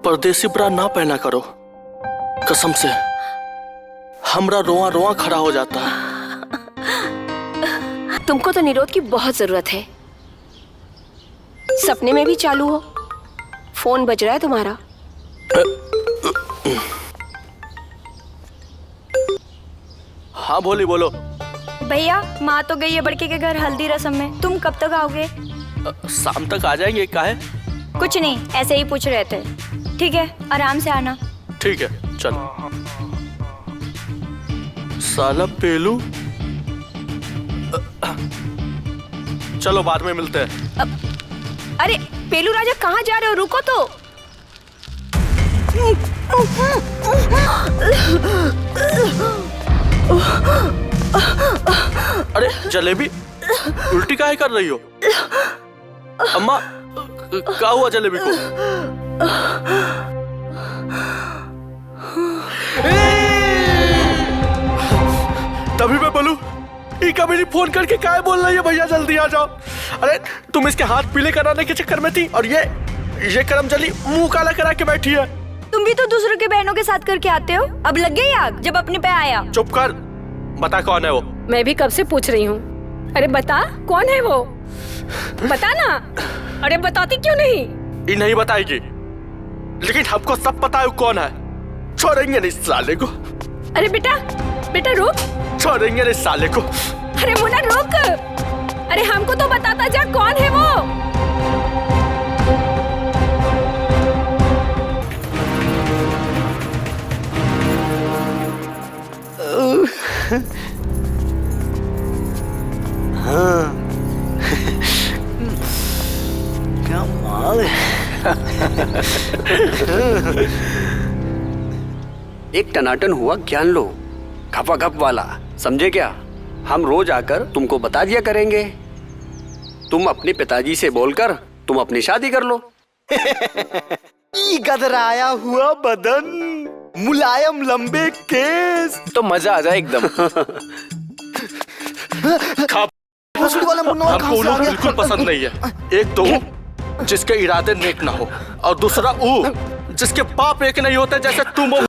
परदेसी ब्रा ना पहना करो, कसम से हमरा रोआ रोआ खड़ा हो जाता है। तुमको तो निरोध की बहुत जरूरत है। सपने में भी चालू हो, फोन बज रहा है तुम्हारा। हाँ भोली बोलो। भैया माँ तो गई है बड़के के घर हल्दी रस्म में, तुम कब तक आओगे? शाम तक आ जाएंगे। काहे? कुछ नहीं, ऐसे ही पूछ रहे थे। ठीक है, आराम से आना। ठीक है चलो। साला पेलू, चलो बाद में मिलते हैं। अरे पेलू राजा कहाँ जा रहे हो? रुको तो। अरे जलेबी उल्टी काहे कर रही हो? अम्मा क्या हुआ जलेबी को? तभी मैं बोलूं, कभी फोन करके क्या बोल रही है भैया जल्दी आ जाओ। अरे तुम इसके हाथ पीले कराने के चक्कर में थी और ये करमजली मुंह काला करा के बैठी है। तुम भी तो दूसरों के बहनों के साथ करके आते हो, अब लग गई आग जब अपने पे आया। चुप कर, बता कौन है वो? मैं भी कब से पूछ रही हूँ। अरे बता कौन है वो, बता ना। अरे बताती क्यों नहीं? ये नहीं बताएगी, लेकिन हमको सब पता है कौन है। छोड़ेंगे नहीं साले को। अरे बेटा बेटा रुक। छोड़ेंगे नहीं साले को। अरे मुन्ना रुक। अरे हमको तो बताता जा कौन है वो। हाँ क्या माल है। एक टनाटन हुआ ज्ञान लो, खपाखप वाला, समझे क्या? हम रोज आकर तुमको बता दिया करेंगे। तुम अपने पिताजी से बोलकर तुम अपनी शादी कर लो। गदराया हुआ बदन, मुलायम लंबे केस, तो मजा आ जाए एकदम। वाला मुन्ना हमको लोग बिल्कुल पसंद नहीं है। एक तो जिसके इरादे नेक ना हो, और दूसरा वो जिसके बाप एक नहीं होते जैसे तुम हो।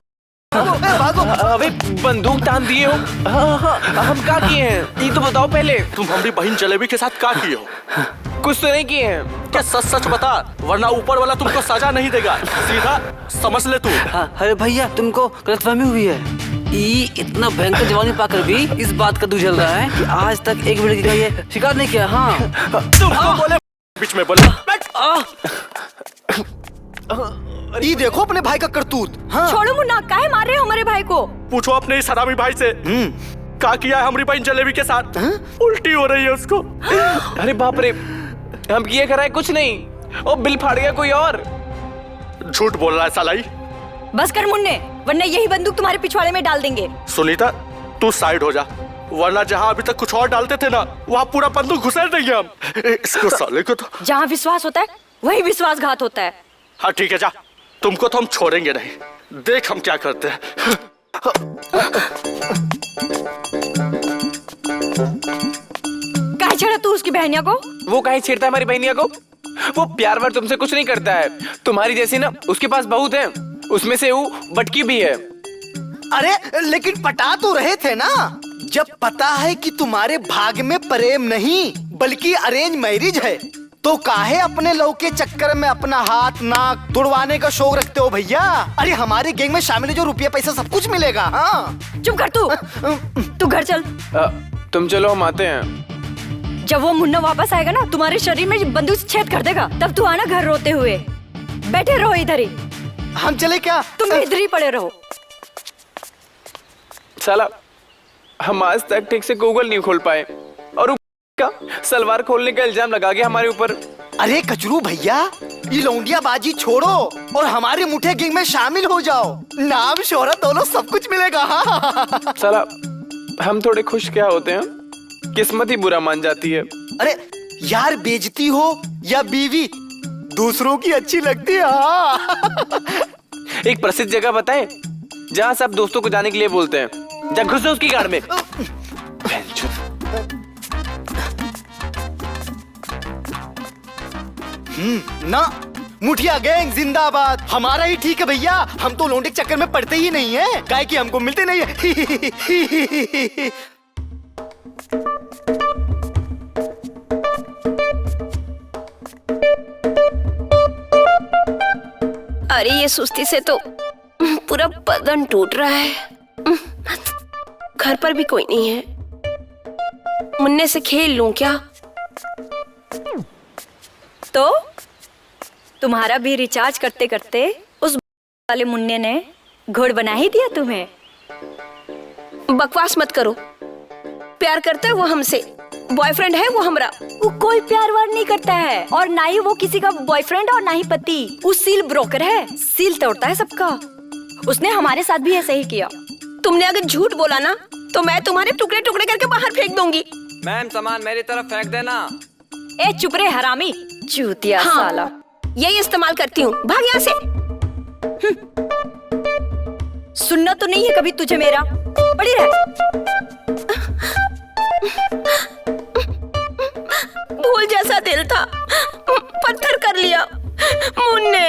अबे बंदूक तान दिए हो? हाँ, हम क्या किए हैं ये तो बताओ पहले। तुम हमारी बहन जलेबी के साथ क्या किए हो? कुछ तो नहीं किए हैं। क्या सच सच बता, वरना ऊपर वाला तुमको सजा नहीं देगा। सीधा समझ ले तू। अरे भैया तुमको गलतफहमी हुई है। इतना भयंकर जवानी पाकर भी इस बात का दूर रहा है कि आज तक एक लड़की का ये शिकार नहीं किया। हाँ तुम बोले बीच में बोले। ये देखो अपने भाई का करतूत। हाँ। छोड़ो मुन्ना, काहे मार रहे हो हमारे भाई को? पूछो अपने इस हरामी भाई से क्या किया है हमारी बहन जलेबी के साथ। उल्टी हो रही है उसको। अरे बाप रे, हम किए कराए कुछ नहीं। ओ बिल फाड़ गया कोई और। झूठ बोल रहा है सालाई। बस कर मुन्ने, वरना यही बंदूक तुम्हारे पिछवाड़े में डाल देंगे। सुनीता तू साइड हो जा, वरना जहाँ अभी तक कुछ और डालते थे ना, वहाँ पूरा बंदूक घुसेड़ देंगे हम। इसको साले को तो। जहाँ विश्वास होता है वही विश्वासघात होता है। हाँ ठीक है जा, तुमको तो हम छोड़ेंगे नहीं। देख हम क्या करते हैं। काहे छेड़ा तू उसकी बहनिया को? वो काहे छेड़ता है हमारी बहनिया को? वो प्यार व्यार तुमसे कुछ नहीं करता है। तुम्हारी जैसी ना उसके पास बहुत है, उसमें से वो बटकी भी है। अरे लेकिन पटा तो रहे थे ना। जब पता है कि तुम्हारे भाग में प्रेम नहीं बल्कि अरेंज मैरिज है, तो काहे अपने लव के चक्कर में अपना हाथ नाक तुड़वाने का शौक रखते हो भैया? अरे हमारे गैंग में शामिल है जो रुपया पैसा सब कुछ मिलेगा। हाँ चुप कर तू घर चल। तुम चलो हम आते हैं। जब वो मुन्ना वापस आएगा ना, तुम्हारे शरीर में बंदूक से छेद कर देगा, तब तू आना घर रोते हुए। बैठे रहो इधर ही। हम चले क्या? तुम भी इधर ही पड़े रहो। साला हम आज तक ठीक से गूगल नहीं खोल पाए और का सलवार खोलने का इल्जाम लगा गया हमारे ऊपर। अरे कचरू भैया, ये लौंडिया बाजी छोड़ो और हमारे मुठे गैंग में शामिल हो जाओ। नाम शोहरत दोनों सब कुछ मिलेगा। हाँ। साला हम थोड़े खुश क्या होते हैं, किस्मत ही बुरा मान जाती है। अरे यार, बेइज्जती हो या बीवी, दूसरों की अच्छी लगती है। हाँ। एक प्रसिद्ध जगह बताएं जहाँ सब दोस्तों को जाने के लिए बोलते हैं। जा घुसो उसकी गाड़ में। ना मुठिया गैंग जिंदाबाद। हमारा ही ठीक है भैया, हम तो लौंडे के चक्कर में पड़ते ही नहीं है, काहे कि हमको मिलते नहीं है। अरे ये सुस्ती से तो पूरा बदन टूट रहा है। घर पर भी कोई नहीं है, मुन्ने से खेल लूं क्या? तो तुम्हारा भी रिचार्ज करते करते उस वाले मुन्ने ने घोड़ बना ही दिया तुम्हें। बकवास मत करो, प्यार करता है वो हमसे, बॉयफ्रेंड है वो हमरा। वो कोई प्यार वार नहीं करता है, और ना ही वो किसी का बॉयफ्रेंड और ना ही पति। वो सील ब्रोकर है, सील तोड़ता है सबका। उसने हमारे साथ भी ऐसे ही किया। तुमने अगर झूठ बोला ना तो मैं तुम्हारे टुकड़े टुकड़े करके बाहर फेंक दूंगी। मैम सामान मेरी तरफ फेंक देना। ए चुप रे हरामी, चूतिया हाँ, साला। यही इस्तेमाल करती हूँ, भाग यहाँ से। सुनना तो नहीं है कभी तुझे मेरा, पड़ी रह। भूल जैसा दिल था, पत्थर कर लिया मुन्ने।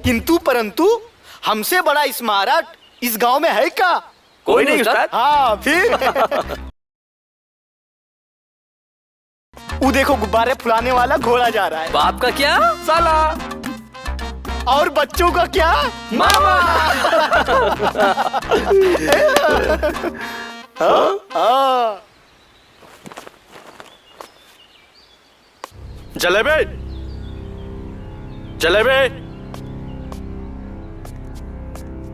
किंतु परंतु हमसे बड़ा स्मारक इस गांव में है क्या? कोई नहीं उस्ताद। हाँ फिर। वो देखो गुब्बारे फुलाने वाला घोड़ा जा रहा है। बाप का क्या साला, और बच्चों का क्या मामा। हाँ। जलेबी, जलेबी,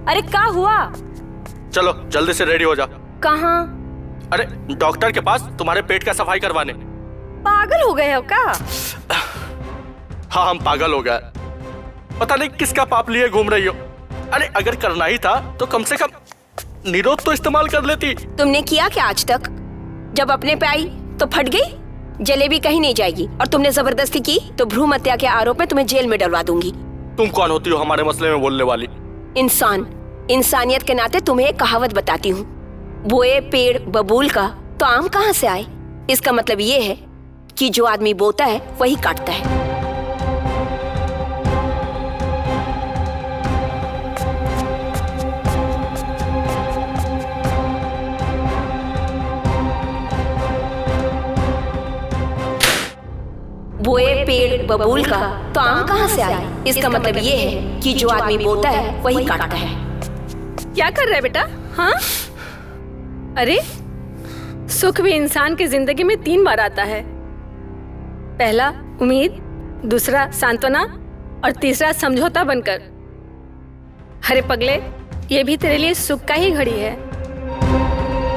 अरे क्या हुआ? चलो जल्दी से रेडी हो जा। कहाँ? अरे डॉक्टर के पास, तुम्हारे पेट का सफाई करवाने। पागल हो गए हो क्या? हाँ हम पागल हो गए, पता नहीं किसका पाप लिए घूम रही हो। अरे अगर करना ही था तो कम से कम निरोध तो इस्तेमाल कर लेती। तुमने किया क्या आज तक? जब अपने पे आई तो फट गई। जलेबी कहीं नहीं जाएगी, और तुमने जबरदस्ती की तो भ्रूण हत्या के आरोप में तुम्हें जेल में डलवा दूंगी। तुम कौन होती हो हमारे मसले में बोलने वाली? इंसान, इंसानियत के नाते तुम्हें एक कहावत बताती हूँ, बोए पेड़ बबूल का तो आम कहाँ से आए। इसका मतलब ये है कि जो आदमी बोता है वही काटता है। बोए पेड़ बबूल का तो आम कहाँ से आए। इसका मतलब ये है कि जो आदमी बोता है वही काटता है। क्या कर रहा है बेटा? हाँ, अरे सुख भी इंसान की जिंदगी में 3 बार आता है। पहला उम्मीद, दूसरा सांत्वना और तीसरा समझौता बनकर। अरे पगले, ये भी तेरे लिए सुख का ही घड़ी है।